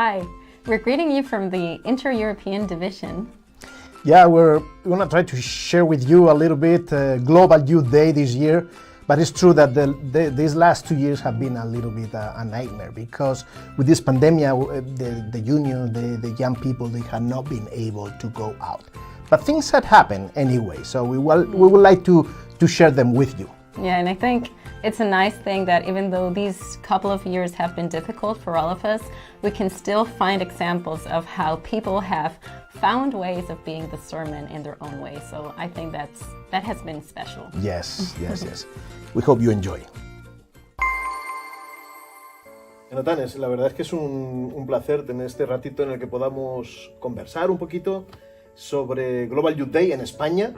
Hi, we're greeting you from the Inter-European Division. Yeah, we're going to try to share with you a little bit Global Youth Day this year, but it's true that these last 2 years have been a little bit a nightmare because with this pandemic, the union, the young people, they have not been able to go out. But things had happened anyway, so we would like to share them with you. Yeah, and I think it's a nice thing that even though these couple of years have been difficult for all of us, we can still find examples of how people have found ways of being the sermon in their own way. So I think that has been special. Yes, yes, yes. We hope you enjoy. Jonathan, la verdad es que es un placer tener este ratito en el que podamos conversar un poquito sobre Global Youth Day en España.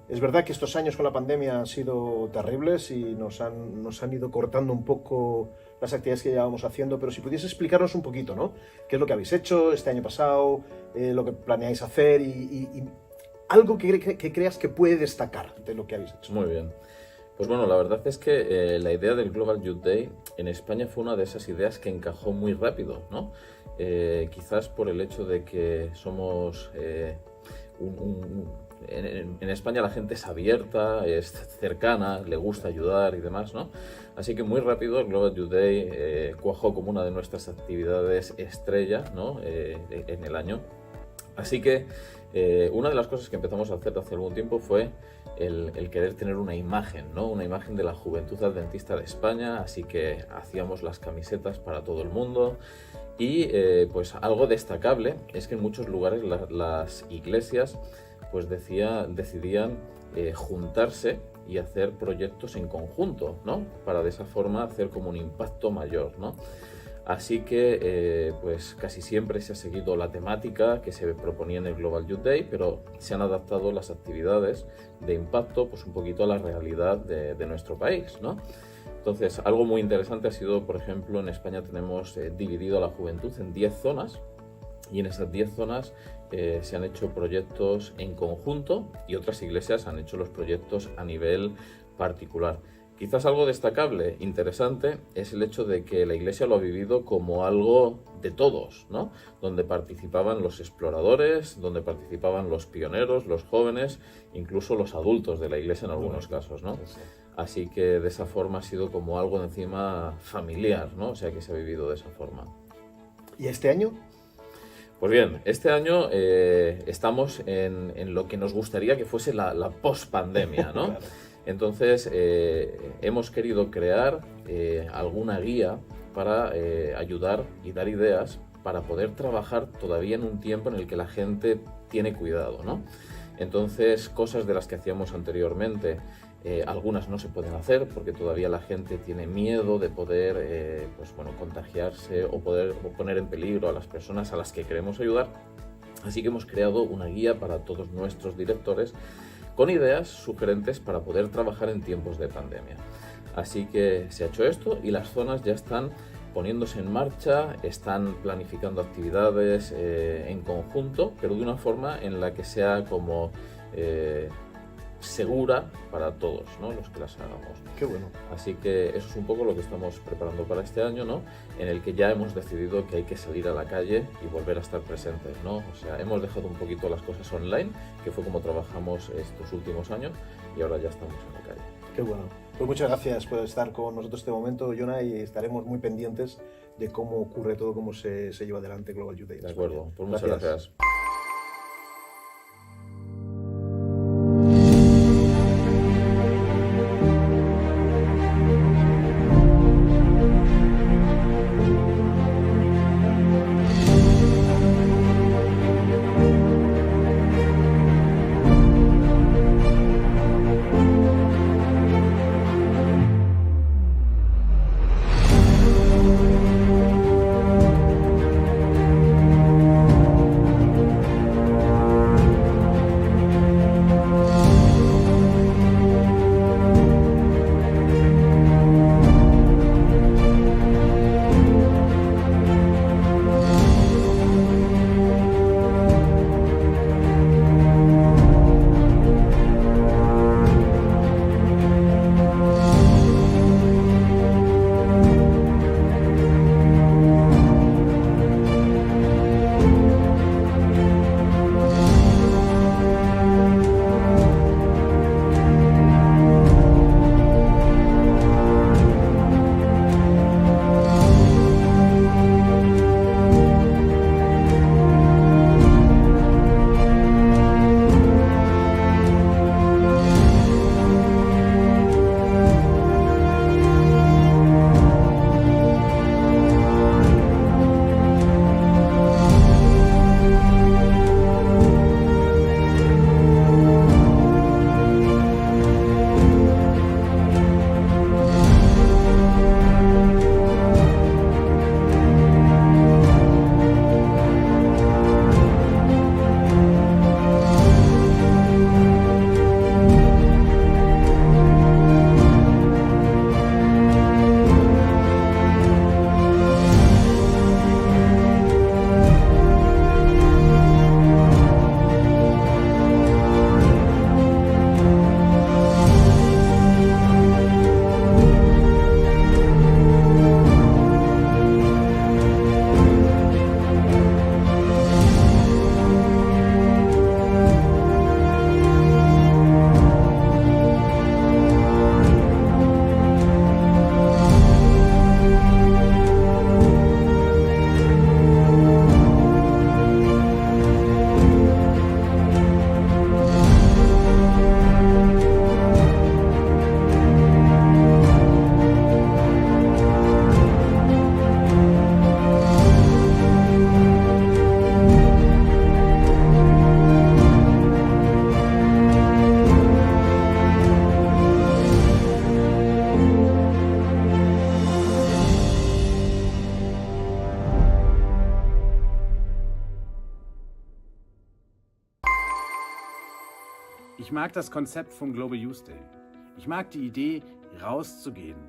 Es verdad que estos años con la pandemia han sido terribles y nos han ido cortando un poco las actividades que llevábamos haciendo, pero si pudiese explicarnos un poquito, ¿no? ¿Qué es lo que habéis hecho este año pasado, lo que planeáis hacer y algo que creas que puede destacar de lo que habéis hecho? Muy bien. Pues bueno, la verdad es que la idea del Global Youth Day en España fue una de esas ideas que encajó muy rápido, ¿no? Quizás por el hecho de que somos... En España la gente es abierta, es cercana, le gusta ayudar y demás, ¿no? Así que muy rápido el Global Youth Day cuajó como una de nuestras actividades estrella, ¿no? En el año. Así que una de las cosas que empezamos a hacer hace algún tiempo fue el querer tener una imagen, ¿no? Una imagen de la juventud adventista de España, así que hacíamos las camisetas para todo el mundo. Y pues algo destacable es que en muchos lugares las iglesias pues decidían juntarse y hacer proyectos en conjunto, ¿no? Para de esa forma hacer como un impacto mayor, ¿no? Así que pues casi siempre se ha seguido la temática que se proponía en el Global Youth Day, pero se han adaptado las actividades de impacto pues un poquito a la realidad de nuestro país, ¿no? Entonces, algo muy interesante ha sido, por ejemplo, en España tenemos dividido a la juventud en 10 zonas y en esas 10 zonas se han hecho proyectos en conjunto y otras iglesias han hecho los proyectos a nivel particular. Quizás algo destacable, interesante, es el hecho de que la iglesia lo ha vivido como algo de todos, ¿no? Donde participaban los exploradores, donde participaban los pioneros, los jóvenes, incluso los adultos de la iglesia en algunos casos, ¿no? Así que de esa forma ha sido como algo encima familiar, ¿no? O sea que se ha vivido de esa forma. ¿Y este año? Pues bien, este año estamos en lo que nos gustaría que fuese la post-pandemia, ¿no? Claro. Entonces hemos querido crear alguna guía para ayudar y dar ideas para poder trabajar todavía en un tiempo en el que la gente tiene cuidado, ¿no? Entonces, cosas de las que hacíamos anteriormente, algunas no se pueden hacer porque todavía la gente tiene miedo de poder pues, bueno, contagiarse o poner en peligro a las personas a las que queremos ayudar. Así que hemos creado una guía para todos nuestros directores con ideas sugerentes para poder trabajar en tiempos de pandemia. Así que se ha hecho esto y las zonas ya están poniéndose en marcha, están planificando actividades en conjunto, pero de una forma en la que sea como segura para todos, ¿no? Los que las hagamos. Qué bueno. Así que eso es un poco lo que estamos preparando para este año, ¿no? En el que ya hemos decidido que hay que salir a la calle y volver a estar presentes, ¿no? O sea, hemos dejado un poquito las cosas online, que fue como trabajamos estos últimos años, y ahora ya estamos en la calle. Qué bueno. Pues muchas gracias por estar con nosotros este momento, Jonah, y estaremos muy pendientes de cómo ocurre todo, cómo se lleva adelante Global Youth Day. De acuerdo, pues muchas gracias. Ich mag das Konzept vom Global Youth Day. Ich mag die Idee, rauszugehen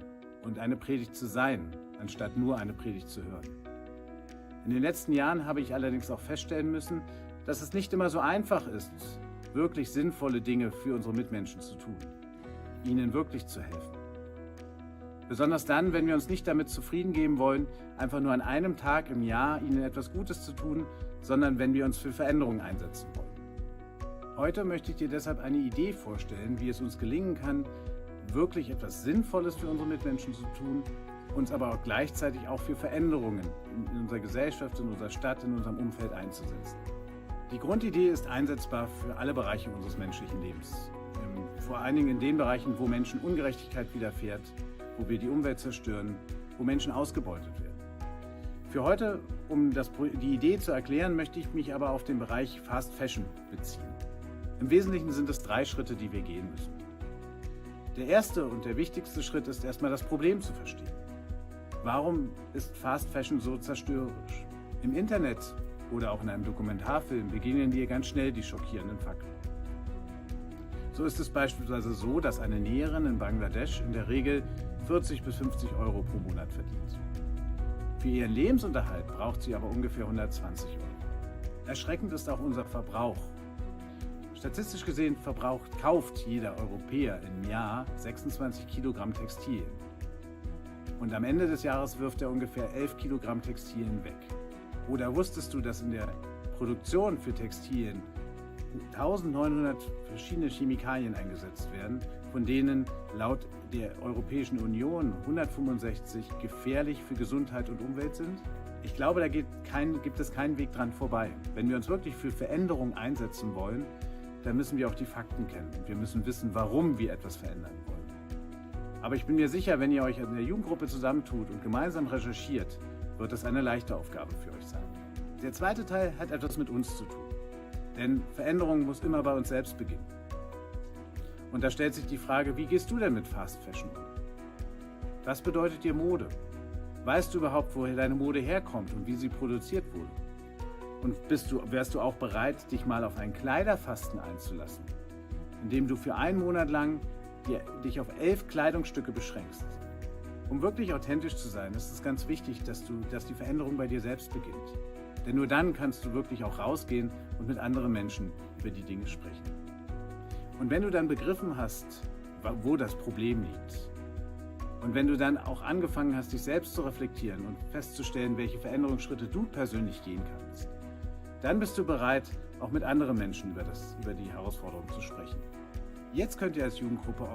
und eine Predigt zu sein, anstatt nur eine Predigt zu hören. In den letzten Jahren habe ich allerdings auch feststellen müssen, dass es nicht immer so einfach ist, wirklich sinnvolle Dinge für unsere Mitmenschen zu tun, ihnen wirklich zu helfen. Besonders dann, wenn wir uns nicht damit zufrieden geben wollen, einfach nur an einem Tag im Jahr ihnen etwas Gutes zu tun, sondern wenn wir uns für Veränderungen einsetzen wollen. Heute möchte ich dir deshalb eine Idee vorstellen, wie es uns gelingen kann, wirklich etwas Sinnvolles für unsere Mitmenschen zu tun, uns aber auch gleichzeitig auch für Veränderungen in unserer Gesellschaft, in unserer Stadt, in unserem Umfeld einzusetzen. Die Grundidee ist einsetzbar für alle Bereiche unseres menschlichen Lebens. Vor allen Dingen in den Bereichen, wo Menschen Ungerechtigkeit widerfährt, wo wir die Umwelt zerstören, wo Menschen ausgebeutet werden. Für heute, um die Idee zu erklären, möchte ich mich aber auf den Bereich Fast Fashion beziehen. Im Wesentlichen sind es 3 Schritte, die wir gehen müssen. Der erste und der wichtigste Schritt ist erstmal das Problem zu verstehen. Warum ist Fast Fashion so zerstörerisch? Im Internet oder auch in einem Dokumentarfilm begegnen dir ganz schnell die schockierenden Fakten. So ist es beispielsweise so, dass eine Näherin in Bangladesch in der Regel 40 bis 50 Euro pro Monat verdient. Für ihren Lebensunterhalt braucht sie aber ungefähr 120 Euro. Erschreckend ist auch unser Verbrauch. Statistisch gesehen kauft jeder Europäer im Jahr 26 Kilogramm Textilien. Und am Ende des Jahres wirft er ungefähr 11 Kilogramm Textilien weg. Oder wusstest du, dass in der Produktion für Textilien 1900 verschiedene Chemikalien eingesetzt werden, von denen laut der Europäischen Union 165 gefährlich für Gesundheit und Umwelt sind? Ich glaube, da gibt es keinen Weg dran vorbei. Wenn wir uns wirklich für Veränderung einsetzen wollen, dann müssen wir auch die Fakten kennen und wir müssen wissen, warum wir etwas verändern wollen. Aber ich bin mir sicher, wenn ihr euch in der Jugendgruppe zusammentut und gemeinsam recherchiert, wird das eine leichte Aufgabe für euch sein. Der zweite Teil hat etwas mit uns zu tun. Denn Veränderung muss immer bei uns selbst beginnen. Und da stellt sich die Frage, wie gehst du denn mit Fast Fashion um? Was bedeutet dir Mode? Weißt du überhaupt, woher deine Mode herkommt und wie sie produziert wurde? Und wärst du auch bereit, dich mal auf einen Kleiderfasten einzulassen, indem du für einen Monat lang dich auf 11 Kleidungsstücke beschränkst? Um wirklich authentisch zu sein, ist es ganz wichtig, dass die Veränderung bei dir selbst beginnt. Denn nur dann kannst du wirklich auch rausgehen und mit anderen Menschen über die Dinge sprechen. Und wenn du dann begriffen hast, wo das Problem liegt, und wenn du dann auch angefangen hast, dich selbst zu reflektieren und festzustellen, welche Veränderungsschritte du persönlich gehen kannst, dann bist du bereit, auch mit anderen Menschen über die Herausforderung zu sprechen. Jetzt könnt ihr als Jugendgruppe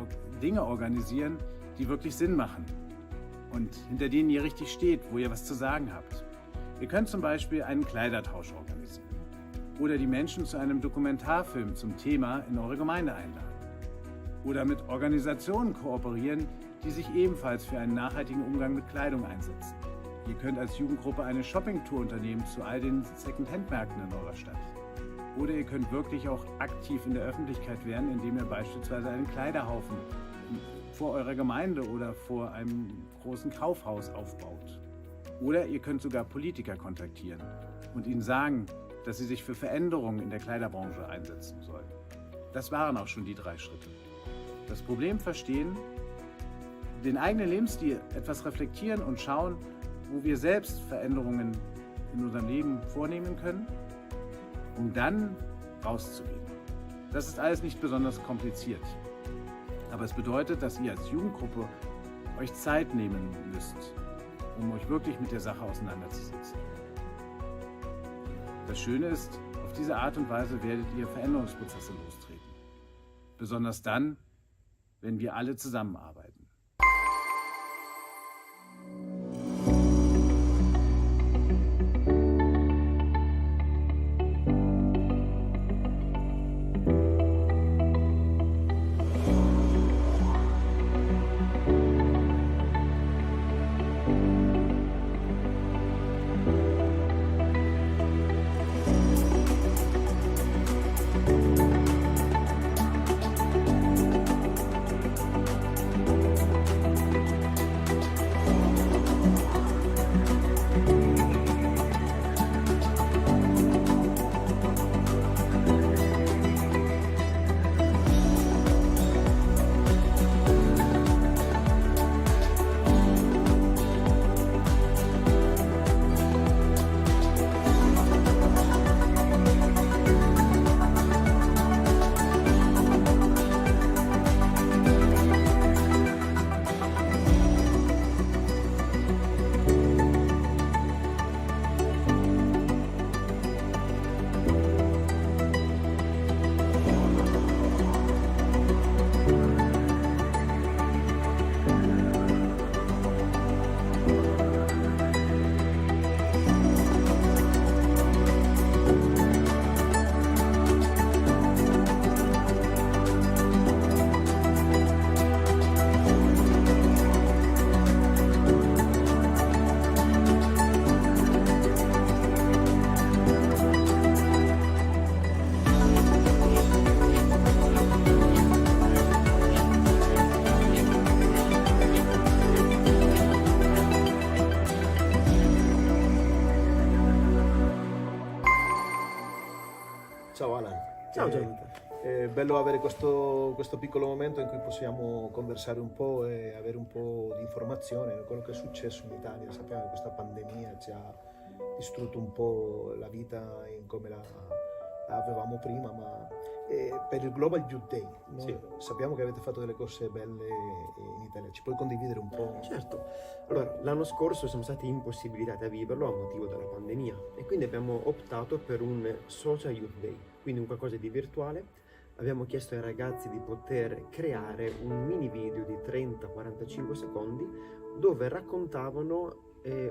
Dinge organisieren, die wirklich Sinn machen und hinter denen ihr richtig steht, wo ihr was zu sagen habt. Ihr könnt zum Beispiel einen Kleidertausch organisieren oder die Menschen zu einem Dokumentarfilm zum Thema in eure Gemeinde einladen oder mit Organisationen kooperieren, die sich ebenfalls für einen nachhaltigen Umgang mit Kleidung einsetzen. Ihr könnt als Jugendgruppe eine Shoppingtour unternehmen zu all den Second-Hand-Märkten in eurer Stadt. Oder ihr könnt wirklich auch aktiv in der Öffentlichkeit werden, indem ihr beispielsweise einen Kleiderhaufen vor eurer Gemeinde oder vor einem großen Kaufhaus aufbaut. Oder ihr könnt sogar Politiker kontaktieren und ihnen sagen, dass sie sich für Veränderungen in der Kleiderbranche einsetzen sollen. Das waren auch schon die 3 Schritte. Das Problem verstehen, den eigenen Lebensstil etwas reflektieren und schauen, wo wir selbst Veränderungen in unserem Leben vornehmen können, um dann rauszugehen. Das ist alles nicht besonders kompliziert. Aber es bedeutet, dass ihr als Jugendgruppe euch Zeit nehmen müsst, um euch wirklich mit der Sache auseinanderzusetzen. Das Schöne ist, auf diese Art und Weise werdet ihr Veränderungsprozesse lostreten. Besonders dann, wenn wir alle zusammenarbeiten. Ciao Jonathan. È bello avere questo piccolo momento in cui possiamo conversare un po' e avere un po' di informazione su quello che è successo in Italia. Sappiamo che questa pandemia ci ha distrutto un po' la vita in come la avevamo prima, ma per il Global Youth Day, no? Sì. Sappiamo che avete fatto delle cose belle in Italia, ci puoi condividere un po'? Certo. Allora, l'anno scorso siamo stati impossibilitati a viverlo a motivo della pandemia e quindi abbiamo optato per un Social Youth Day, quindi un qualcosa di virtuale. Abbiamo chiesto ai ragazzi di poter creare un mini video di 30-45 secondi dove raccontavano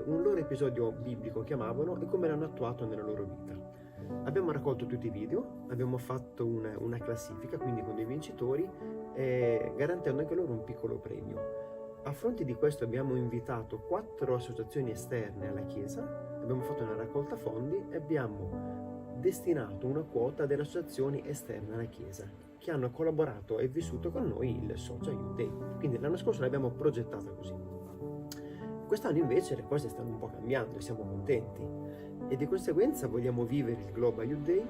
un loro episodio biblico, chiamavano, e come l'hanno attuato nella loro vita. Abbiamo raccolto tutti i video, abbiamo fatto una classifica, quindi con dei vincitori, garantendo anche loro un piccolo premio. A fronte di questo abbiamo invitato 4 associazioni esterne alla Chiesa, abbiamo fatto una raccolta fondi e abbiamo destinato una quota delle associazioni esterne alla Chiesa che hanno collaborato e vissuto con noi il Social Youth Day. Quindi l'anno scorso l'abbiamo progettata così. Quest'anno invece le cose stanno un po' cambiando e siamo contenti. E di conseguenza vogliamo vivere il Global Youth Day,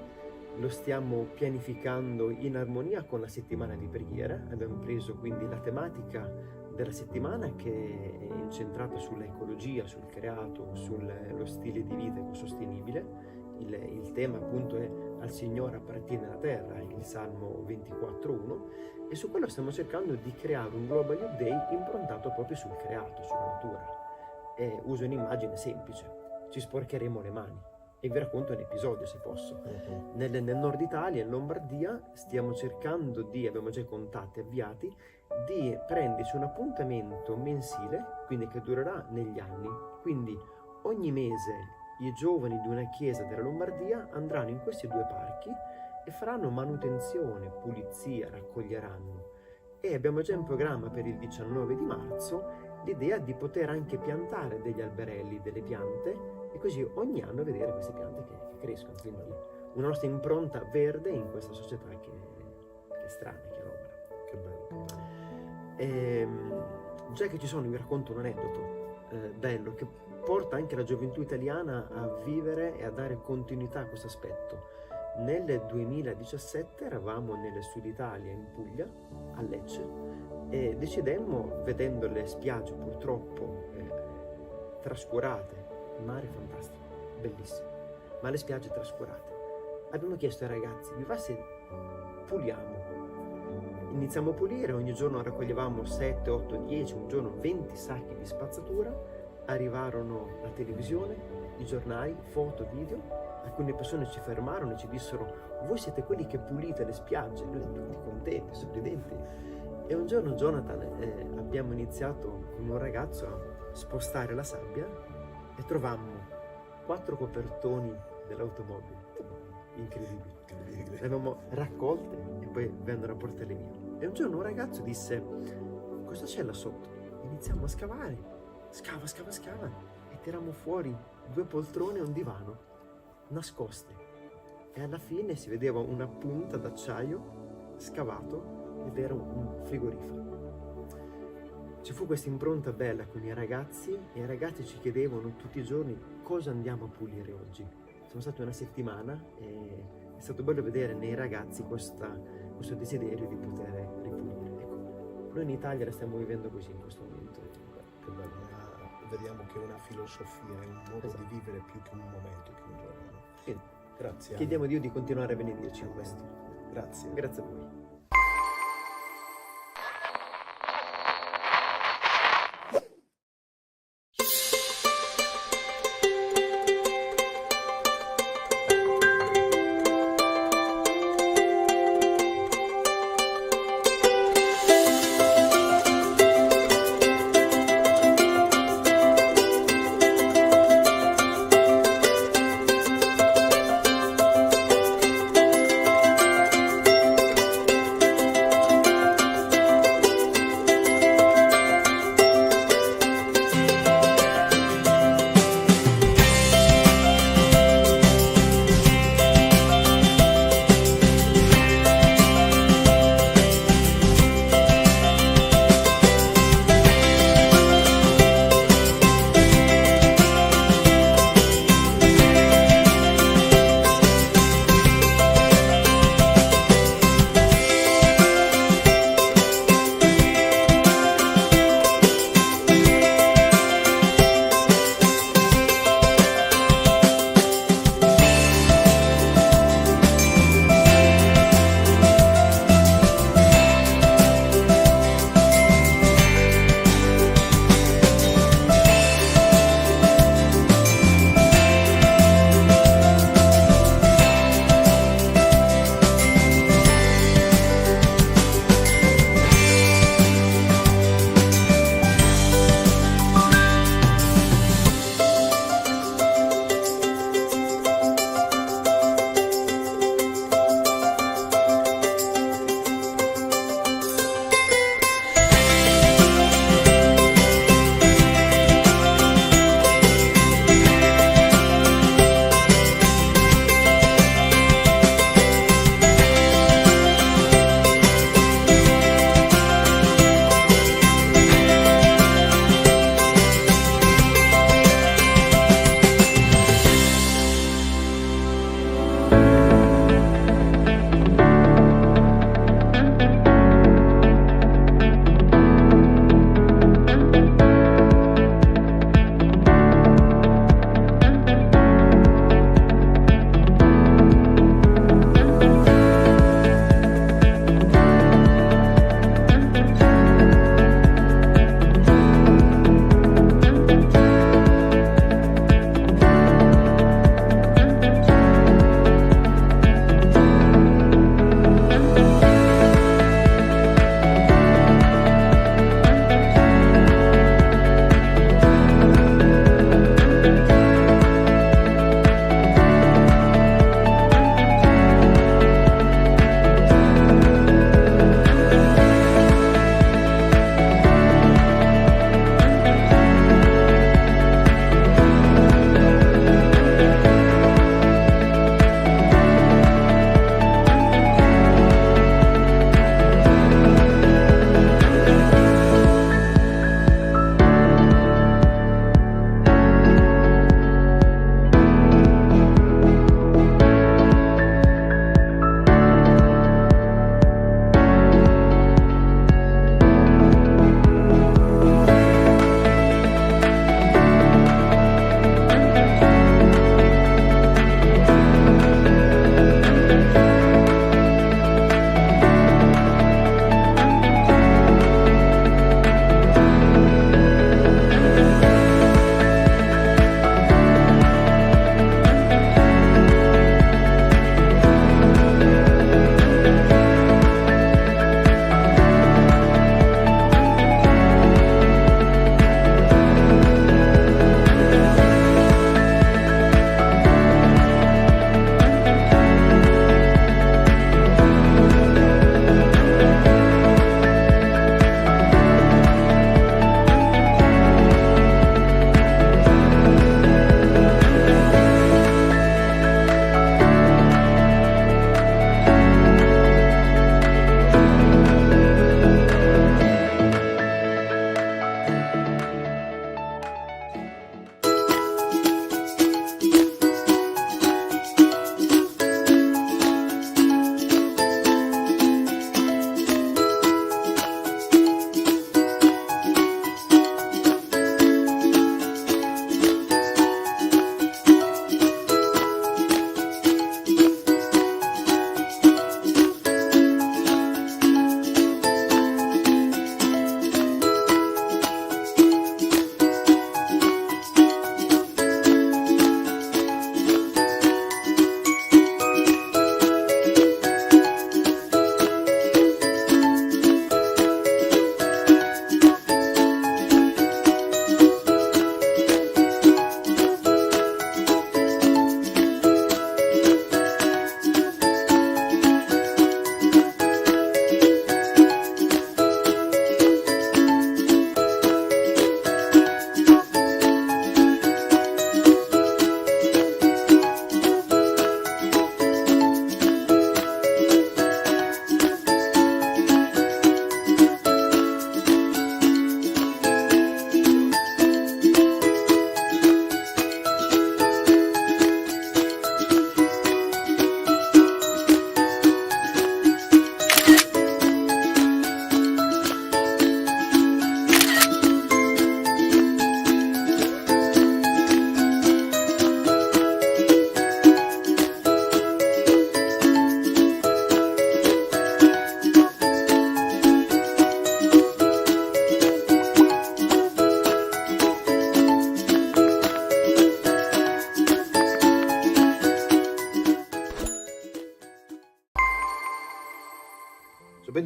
lo stiamo pianificando in armonia con la settimana di preghiera. Abbiamo preso quindi la tematica della settimana che è incentrata sull'ecologia, sul creato, sullo stile di vita ecosostenibile. Il tema appunto è Al Signore appartiene la terra, il Salmo 24:1, e su quello stiamo cercando di creare un Global Youth Day improntato proprio sul creato, sulla natura. E uso un'immagine semplice. Ci sporcheremo le mani e vi racconto un episodio se posso. Nel nord Italia, in Lombardia, stiamo cercando abbiamo già i contatti avviati, di prenderci un appuntamento mensile, quindi che durerà negli anni. Quindi ogni mese i giovani di una chiesa della Lombardia andranno in questi 2 parchi e faranno manutenzione, pulizia, raccoglieranno. E abbiamo già in programma per il 19 di marzo l'idea di poter anche piantare degli alberelli, delle piante, e così ogni anno vedere queste piante che crescono. Quindi una nostra impronta verde in questa società che è strana, che roba. Che bello. Già che ci sono, vi racconto un aneddoto bello che porta anche la gioventù italiana a vivere e a dare continuità a questo aspetto. Nel 2017 eravamo nel Sud Italia, in Puglia, a Lecce, e decidemmo, vedendo le spiagge purtroppo trascurate, il mare è fantastico, bellissimo, ma le spiagge trascurate, abbiamo chiesto ai ragazzi: vi va se puliamo? Iniziamo a pulire, ogni giorno raccoglievamo 7, 8, 10, un giorno 20 sacchi di spazzatura. Arrivarono la televisione, i giornali, foto, video. Alcune persone ci fermarono e ci dissero: voi siete quelli che pulite le spiagge. Noi tutti contenti, sorridenti. E un giorno, Jonathan, abbiamo iniziato con un ragazzo a spostare la sabbia e trovammo 4 copertoni dell'automobile. Incredibili. Le abbiamo raccolte e poi vennero a portarle via. E un giorno un ragazzo disse: cosa c'è là sotto? Iniziamo a scavare. Scava e tirammo fuori 2 poltrone e un divano nascoste, e alla fine si vedeva una punta d'acciaio scavato ed era un frigorifero. Ci fu questa impronta bella con i ragazzi, e i ragazzi ci chiedevano tutti i giorni: cosa andiamo a pulire oggi? Siamo stati una settimana e è stato bello vedere nei ragazzi questo desiderio di poter ripulire. Ecco, noi in Italia la stiamo vivendo così in questo momento. Che bello. Vediamo che è una filosofia, è un modo di vivere più che un momento, che un giorno. No? Sì. Grazie. Chiediamo a Dio di continuare a benedirci in questo. Grazie. Grazie a voi.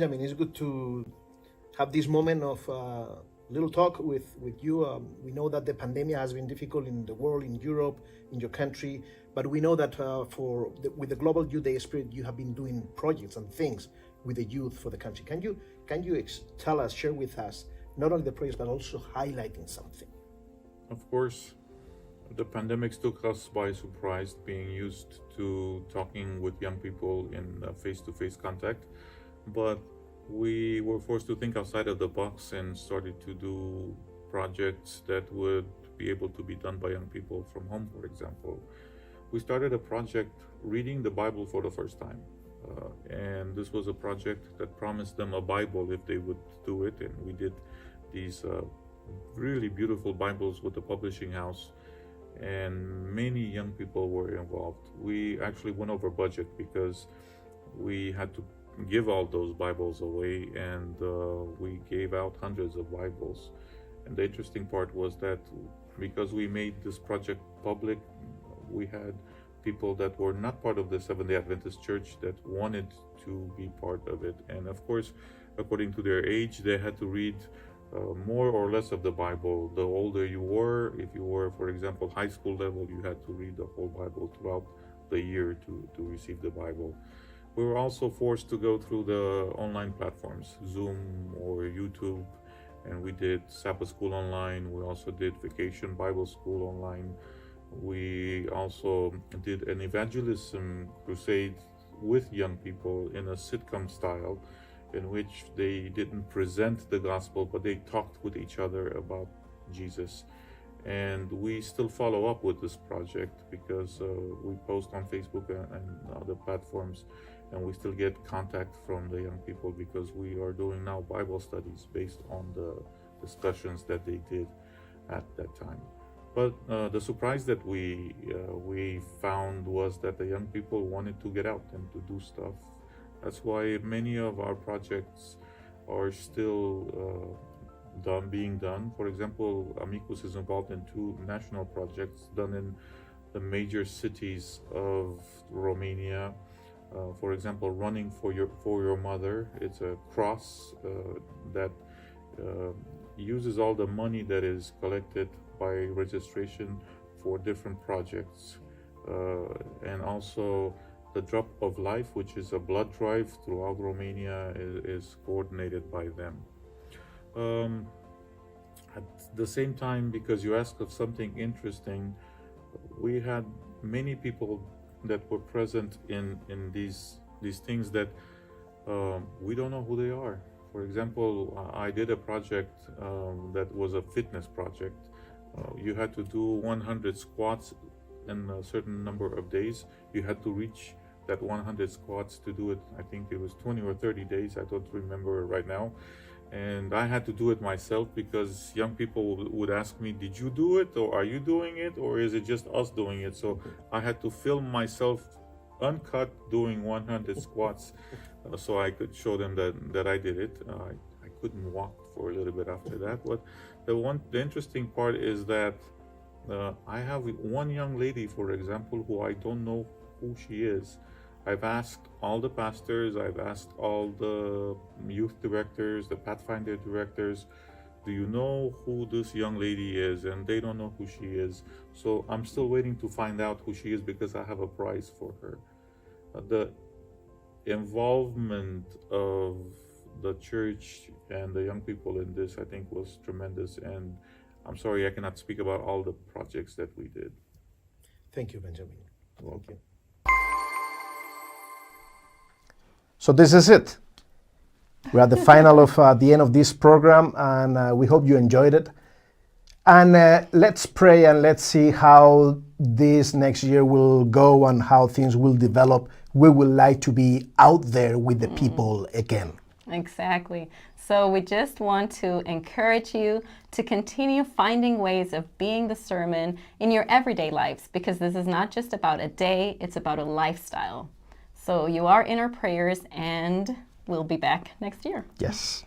Benjamin. It's good to have this moment of little talk with you. We know that the pandemic has been difficult in the world, in Europe, in your country, but we know that with the Global Youth Day Spirit, you have been doing projects and things with the youth for the country. Can you tell us, share with us, not only the projects, but also highlighting something? Of course, the pandemic took us by surprise, being used to talking with young people in face-to-face contact, but we were forced to think outside of the box and started to do projects that would be able to be done by young people from home, for example. We started a project reading the Bible for the first time. And this was a project that promised them a Bible if they would do it. And we did these really beautiful Bibles with the publishing house. And many young people were involved. We actually went over budget because we had to give all those Bibles away, and we gave out hundreds of Bibles. And the interesting part was that because we made this project public, we had people that were not part of the Seventh-day Adventist Church that wanted to be part of it. And of course, according to their age, they had to read more or less of the Bible. The older you were, if you were, for example, high school level, you had to read the whole Bible throughout the year to receive the Bible. We were also forced to go through the online platforms, Zoom or YouTube, and we did Sabbath School online. We also did Vacation Bible School online. We also did an evangelism crusade with young people in a sitcom style, in which they didn't present the gospel, but they talked with each other about Jesus. And we still follow up with this project because we post on Facebook and other platforms, and we still get contact from the young people because we are doing now Bible studies based on the discussions that they did at that time. But the surprise that we found was that the young people wanted to get out and to do stuff. That's why many of our projects are still being done. For example, Amicus is involved in 2 national projects done in the major cities of Romania. For example, Running for Your Mother. It's a cross that uses all the money that is collected by registration for different projects, and also the Drop of Life, which is a blood drive throughout Romania, is coordinated by them. At the same time, because you asked of something interesting, we had many people that were present in these things that we don't know who they are. For example, I did a project that was a fitness project. You had to do 100 squats in a certain number of days. You had to reach that 100 squats to do it. I think it was 20 or 30 days. I don't remember right now. And I had to do it myself because young people would ask me, did you do it, or are you doing it, or is it just us doing it? So I had to film myself uncut doing 100 squats so I could show them that I did it. I couldn't walk for a little bit after that. But the interesting part is that I have one young lady, for example, who I don't know who she is. I've asked all the pastors, I've asked all the youth directors, the Pathfinder directors, do you know who this young lady is? And they don't know who she is. So I'm still waiting to find out who she is because I have a prize for her. The involvement of the church and the young people in this, I think, was tremendous. And I'm sorry I cannot speak about all the projects that we did. Thank you, Benjamin. Thank you. So this is it. We're at the final of the end of this program, and we hope you enjoyed it. And let's pray and let's see how this next year will go and how things will develop. We would like to be out there with the people again. Exactly. So we just want to encourage you to continue finding ways of being the sermon in your everyday lives, because this is not just about a day, it's about a lifestyle. So you are in our prayers, and we'll be back next year. Yes.